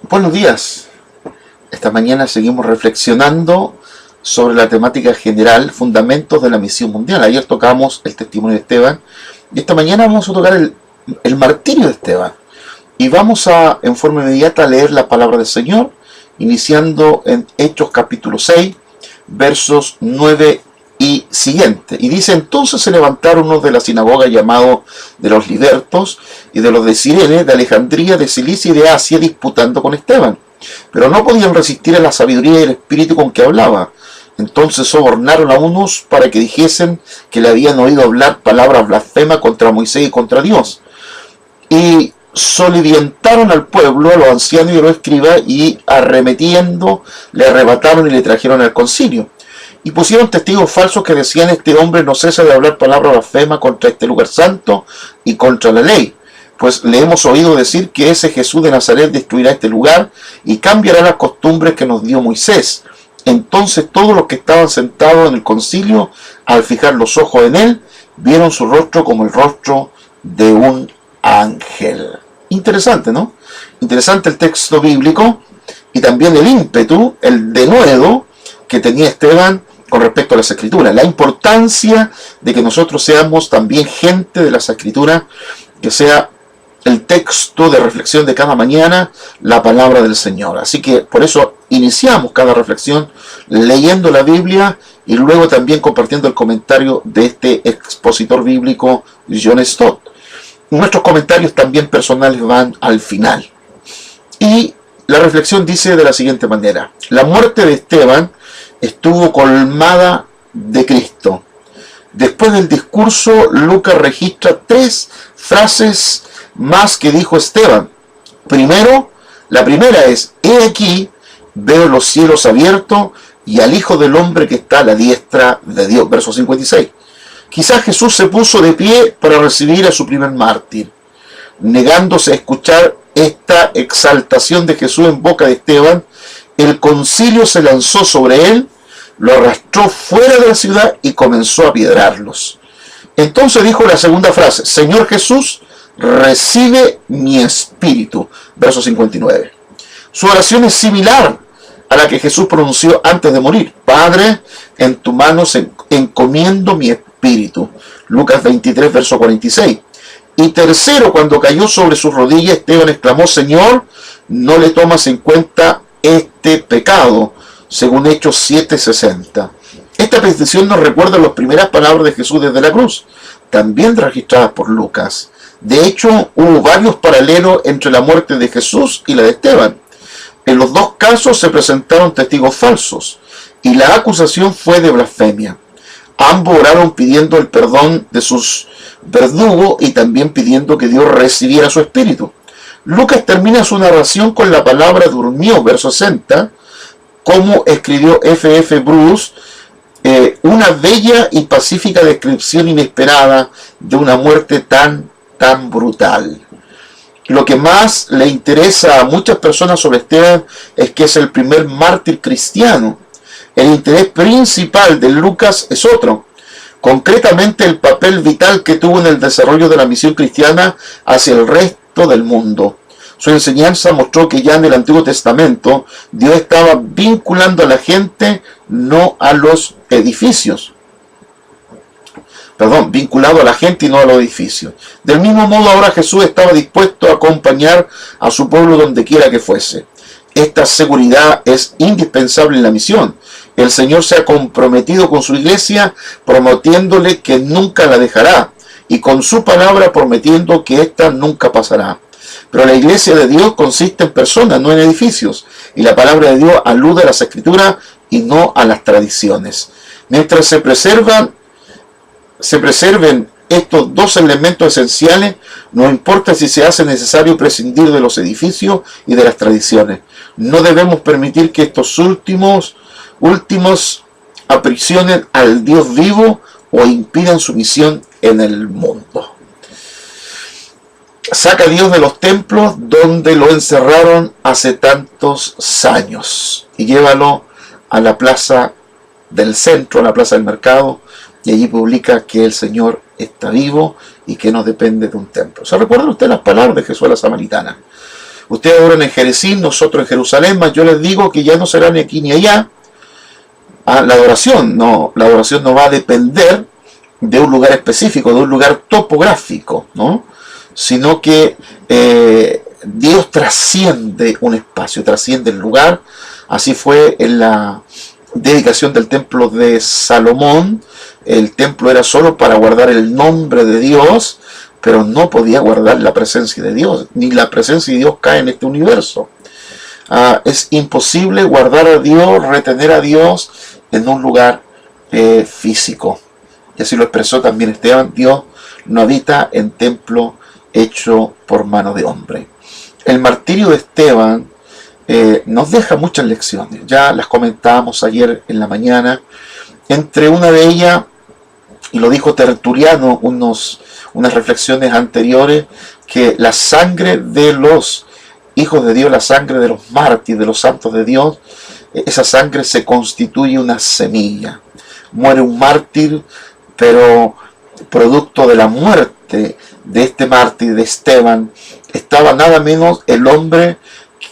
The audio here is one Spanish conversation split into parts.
Buenos días. Esta mañana seguimos reflexionando sobre la temática general, fundamentos de la misión mundial. Ayer tocamos el testimonio de Esteban y esta mañana vamos a tocar el martirio de Esteban. Y vamos a, en forma inmediata, a leer la palabra del Señor, iniciando en Hechos capítulo 6, versos 9 y siguiente. Y dice: entonces se levantaron unos de la sinagoga llamados de los libertos y de los de Cirene, de Alejandría, de Cilicia y de Asia, disputando con Esteban. Pero no podían resistir a la sabiduría y el espíritu con que hablaba. Entonces sobornaron a unos para que dijesen que le habían oído hablar palabras blasfemas contra Moisés y contra Dios. Y soliviantaron al pueblo, a los ancianos y a los escribas, y arremetiendo le arrebataron y le trajeron al concilio. Y pusieron testigos falsos que decían: este hombre no cesa de hablar palabras blasfemas contra este lugar santo y contra la ley. Pues le hemos oído decir que ese Jesús de Nazaret destruirá este lugar y cambiará las costumbres que nos dio Moisés. Entonces todos los que estaban sentados en el concilio, al fijar los ojos en él, vieron su rostro como el rostro de un ángel. Interesante, ¿no? Interesante el texto bíblico y también el ímpetu, el denuedo que tenía Esteban con respecto a las Escrituras. La importancia de que nosotros seamos también gente de las Escrituras, que sea el texto de reflexión de cada mañana, la palabra del Señor. Así que por eso iniciamos cada reflexión leyendo la Biblia y luego también compartiendo el comentario de este expositor bíblico, John Stott. Nuestros comentarios también personales van al final. Y la reflexión dice de la siguiente manera: la muerte de Esteban estuvo colmada de Cristo. Después del discurso, Lucas registra 3 frases más que dijo Esteban. La primera es: he aquí, veo los cielos abiertos y al Hijo del Hombre que está a la diestra de Dios. Verso 56. Quizás Jesús se puso de pie para recibir a su primer mártir. Negándose a escuchar esta exaltación de Jesús en boca de Esteban, el concilio se lanzó sobre él, lo arrastró fuera de la ciudad y comenzó a apiedrarlos. Entonces dijo la segunda frase: Señor Jesús, recibe mi espíritu. Verso 59. Su oración es similar a la que Jesús pronunció antes de morir: Padre, en tus manos encomiendo mi espíritu. Lucas 23, verso 46. Y tercero, cuando cayó sobre sus rodillas, Esteban exclamó: Señor, no le tomas en cuenta este pecado, según Hechos 7:60. Esta petición nos recuerda las primeras palabras de Jesús desde la cruz, también registradas por Lucas. De hecho, hubo varios paralelos entre la muerte de Jesús y la de Esteban. En los dos casos se presentaron testigos falsos y la acusación fue de blasfemia. Ambos oraron pidiendo el perdón de sus verdugos y también pidiendo que Dios recibiera su espíritu. Lucas termina su narración con la palabra durmió, verso 60, como escribió F.F. Bruce, una bella y pacífica descripción inesperada de una muerte tan brutal. Lo que más le interesa a muchas personas sobre Esteban es que es el primer mártir cristiano. El interés principal de Lucas es otro, concretamente el papel vital que tuvo en el desarrollo de la misión cristiana hacia el resto del mundo. Su enseñanza mostró que ya en el Antiguo Testamento Dios estaba vinculando a la gente, no a los edificios. Vinculado a la gente y no a los edificios. Del mismo modo, ahora Jesús estaba dispuesto a acompañar a su pueblo donde quiera que fuese. Esta seguridad es indispensable en la misión. El Señor se ha comprometido con su iglesia, prometiéndole que nunca la dejará, y con su palabra prometiendo que ésta nunca pasará. Pero la iglesia de Dios consiste en personas, no en edificios, y la palabra de Dios alude a las Escrituras y no a las tradiciones. Mientras se preserven estos dos elementos esenciales, no importa si se hace necesario prescindir de los edificios y de las tradiciones. No debemos permitir que estos últimos aprisionen al Dios vivo o impidan su misión en el mundo. Saca a Dios de los templos donde lo encerraron hace tantos años y llévalo a la plaza del centro, a la plaza del mercado, y allí publica que el Señor está vivo y que no depende de un templo. ¿Se recuerdan ustedes las palabras de Jesús a la samaritana? Ustedes adoran en Jericín, nosotros en Jerusalén, mas yo les digo que ya no será ni aquí ni allá. La adoración no va a depender de un lugar específico, de un lugar topográfico, ¿no? Sino que Dios trasciende un espacio, trasciende el lugar. Así fue en la dedicación del templo de Salomón. El templo era solo para guardar el nombre de Dios, pero no podía guardar la presencia de Dios, ni la presencia de Dios cae en este universo. Es imposible guardar a Dios, retener a Dios en un lugar físico. Y así lo expresó también Esteban: Dios no habita en templo hecho por mano de hombre. El martirio de Esteban nos deja muchas lecciones, ya las comentábamos ayer en la mañana. Entre una de ellas, y lo dijo Tertuliano unas reflexiones anteriores, que la sangre de los hijos de Dios, la sangre de los mártires, de los santos de Dios, esa sangre se constituye una semilla. Muere un mártir, pero producto de la muerte de este mártir, de Esteban, estaba nada menos el hombre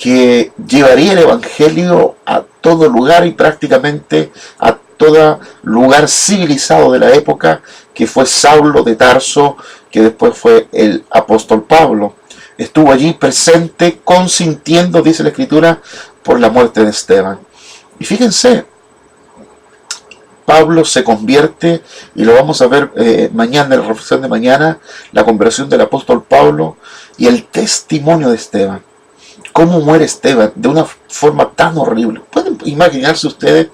que llevaría el evangelio a todo lugar y prácticamente a todo lugar civilizado de la época, que fue Saulo de Tarso, que después fue el apóstol Pablo. Estuvo allí presente, consintiendo, dice la Escritura, por la muerte de Esteban. Y fíjense, Pablo se convierte, y lo vamos a ver mañana, en la reflexión de mañana, la conversión del apóstol Pablo y el testimonio de Esteban. ¿Cómo muere Esteban? De una forma tan horrible. ¿Pueden imaginarse ustedes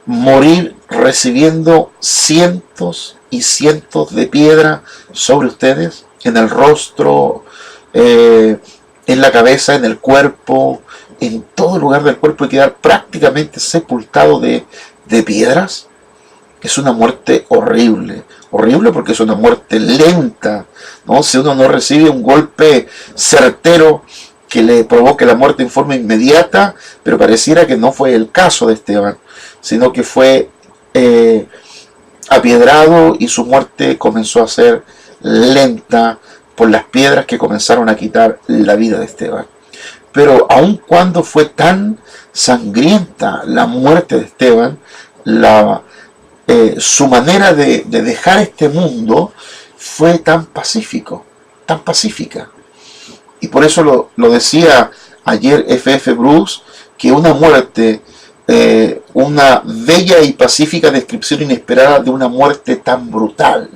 morir recibiendo cientos y cientos de piedras sobre ustedes? En el rostro, en la cabeza, en el cuerpo, en todo lugar del cuerpo, y quedar prácticamente sepultado de piedras. Es una muerte horrible, horrible porque es una muerte lenta, ¿no? Si uno no recibe un golpe certero que le provoque la muerte en forma inmediata, pero pareciera que no fue el caso de Esteban, sino que fue apiedrado, y su muerte comenzó a ser lenta por las piedras que comenzaron a quitar la vida de Esteban. Pero aun cuando fue tan sangrienta la muerte de Esteban, su manera de dejar este mundo fue tan pacífica. Y por eso lo decía ayer F.F. Bruce, que una muerte, una bella y pacífica descripción inesperada de una muerte tan brutal,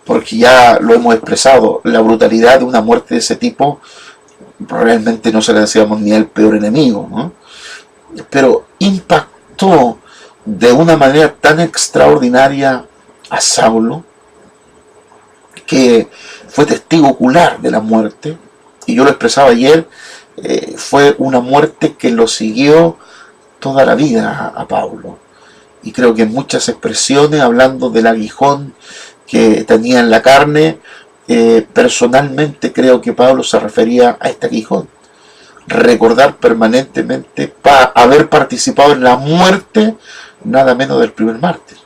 porque ya lo hemos expresado, la brutalidad de una muerte de ese tipo realmente no se la deseamos ni al peor enemigo, ¿no? Pero impactó de una manera tan extraordinaria a Saulo, que fue testigo ocular de la muerte, y yo lo expresaba ayer, fue una muerte que lo siguió toda la vida a Pablo. Y creo que en muchas expresiones, hablando del aguijón que tenía en la carne, personalmente creo que Pablo se refería a este aguijón. Recordar permanentemente haber participado en la muerte nada menos del primer mártir,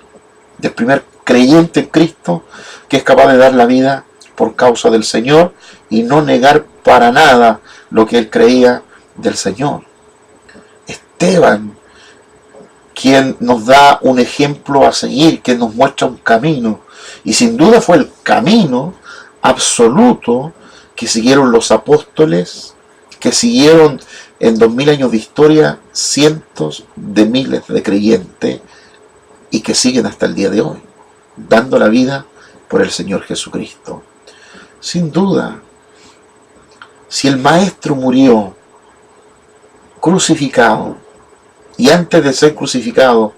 del primer creyente en Cristo, que es capaz de dar la vida por causa del Señor y no negar para nada lo que él creía del Señor. Esteban, quien nos da un ejemplo a seguir, que nos muestra un camino, y sin duda fue el camino absoluto que siguieron los apóstoles, que siguieron en 2000 años de historia cientos de miles de creyentes, y que siguen hasta el día de hoy, dando la vida por el Señor Jesucristo. Sin duda, si el Maestro murió crucificado, y antes de ser crucificado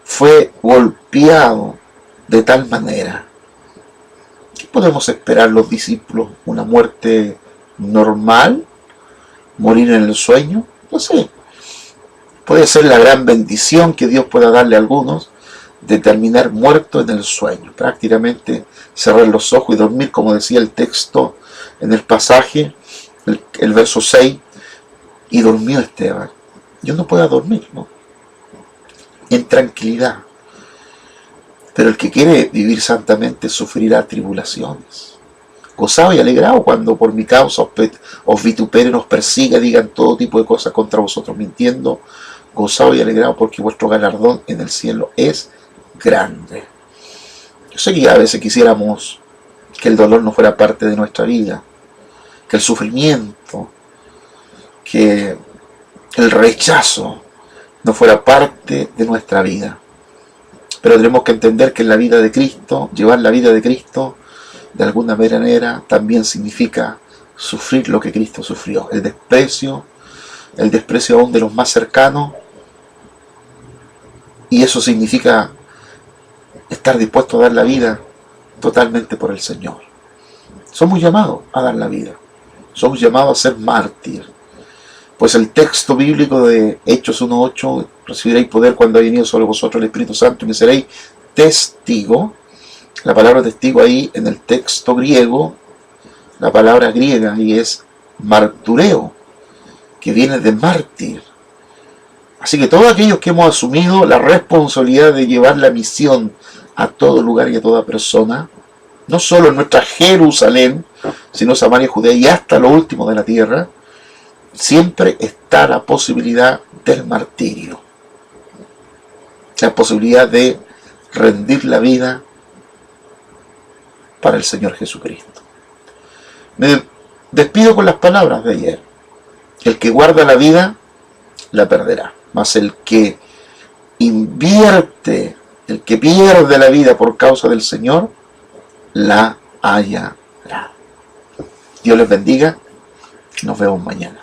fue golpeado de tal manera, ¿qué podemos esperar los discípulos? ¿Una muerte normal? ¿Morir en el sueño? No sé. Puede ser la gran bendición que Dios pueda darle a algunos, de terminar muerto en el sueño, prácticamente cerrar los ojos y dormir, como decía el texto en el pasaje, el verso 6, y durmió Esteban. Yo no puedo dormir, ¿no? En tranquilidad. Pero el que quiere vivir santamente sufrirá tribulaciones. Gozaos y alegraos cuando por mi causa os vituperen, os persiga, digan todo tipo de cosas contra vosotros mintiendo. Gozaos y alegraos porque vuestro galardón en el cielo es grande. Yo sé que a veces quisiéramos que el dolor no fuera parte de nuestra vida, que el sufrimiento, que el rechazo no fuera parte de nuestra vida. Pero tenemos que entender que en la vida de Cristo, llevar la vida de Cristo, de alguna manera también significa sufrir lo que Cristo sufrió. El desprecio aún de los más cercanos, y eso significa estar dispuesto a dar la vida totalmente por el Señor. Somos llamados a dar la vida, somos llamados a ser mártir. Pues el texto bíblico de Hechos 1:8, recibiréis poder cuando haya venido sobre vosotros el Espíritu Santo y me seréis testigo. La palabra testigo ahí en el texto griego, la palabra griega ahí es martureo, que viene de mártir. Así que todos aquellos que hemos asumido la responsabilidad de llevar la misión a todo lugar y a toda persona, no solo en nuestra Jerusalén, sino Samaria, Judea y hasta lo último de la tierra, siempre está la posibilidad del martirio, la posibilidad de rendir la vida para el Señor Jesucristo. Me despido con las palabras de ayer: el que guarda la vida la perderá, mas el que invierte, el que pierde la vida por causa del Señor, la hallará. Dios les bendiga, nos vemos mañana.